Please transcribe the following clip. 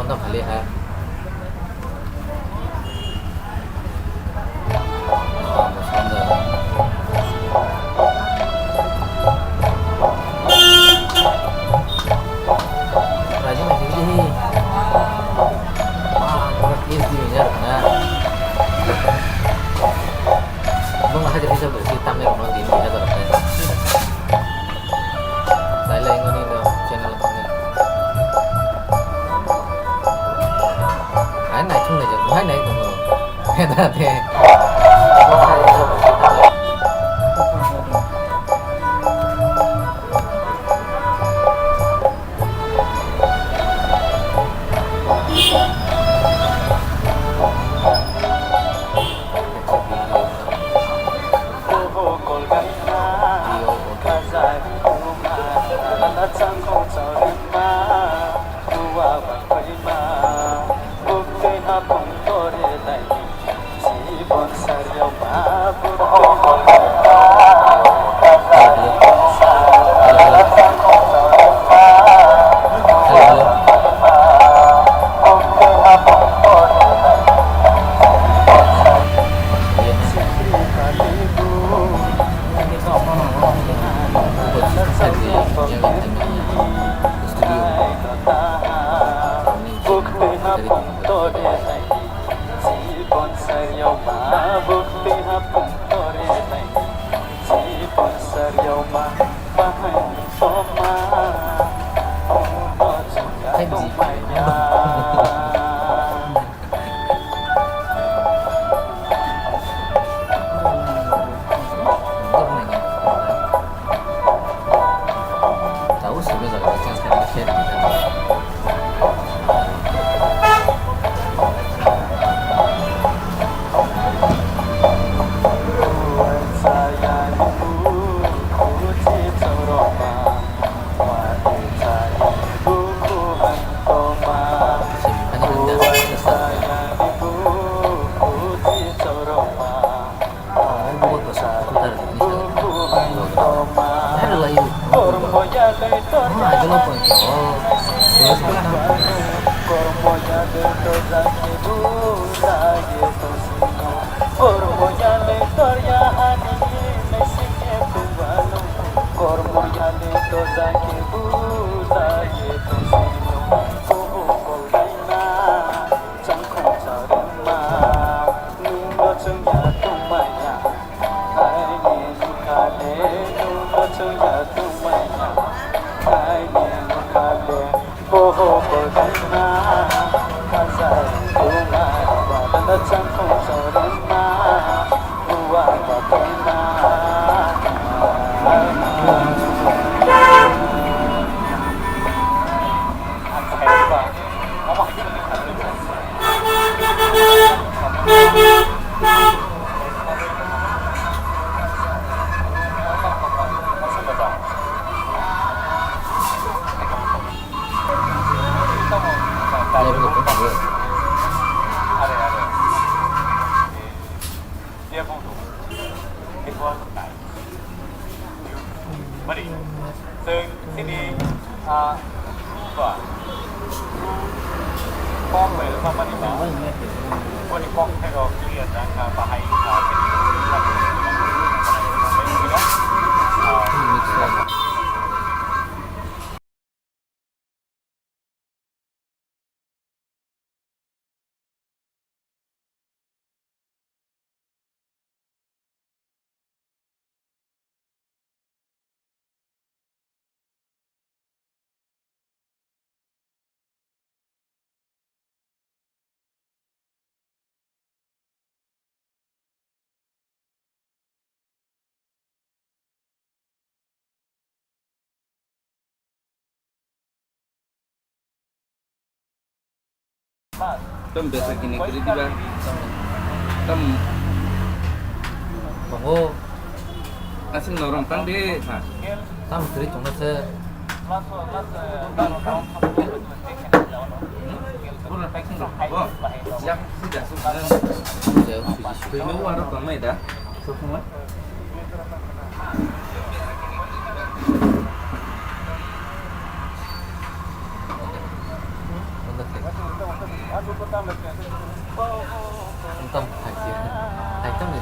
nó phải liên hệ một xong rồi rồi nhưng mà cái gì wow ini sih nah vâng hai jadi bisa bersih tamnya rumah di bisa terus saya lagi ngoni no channel tanya hai này chung này chứ hai này tụi mình nghe ta thế vâng hai jadi bisa bersih tamnya Tom biasa gini kiri tiba. Tom Bongo asing lorong tang deh. Nah, tam kiri cuma se oh, siap sudah sudah. jauh sih Ini warung ramai dah. Semua. Anton Haji. Haji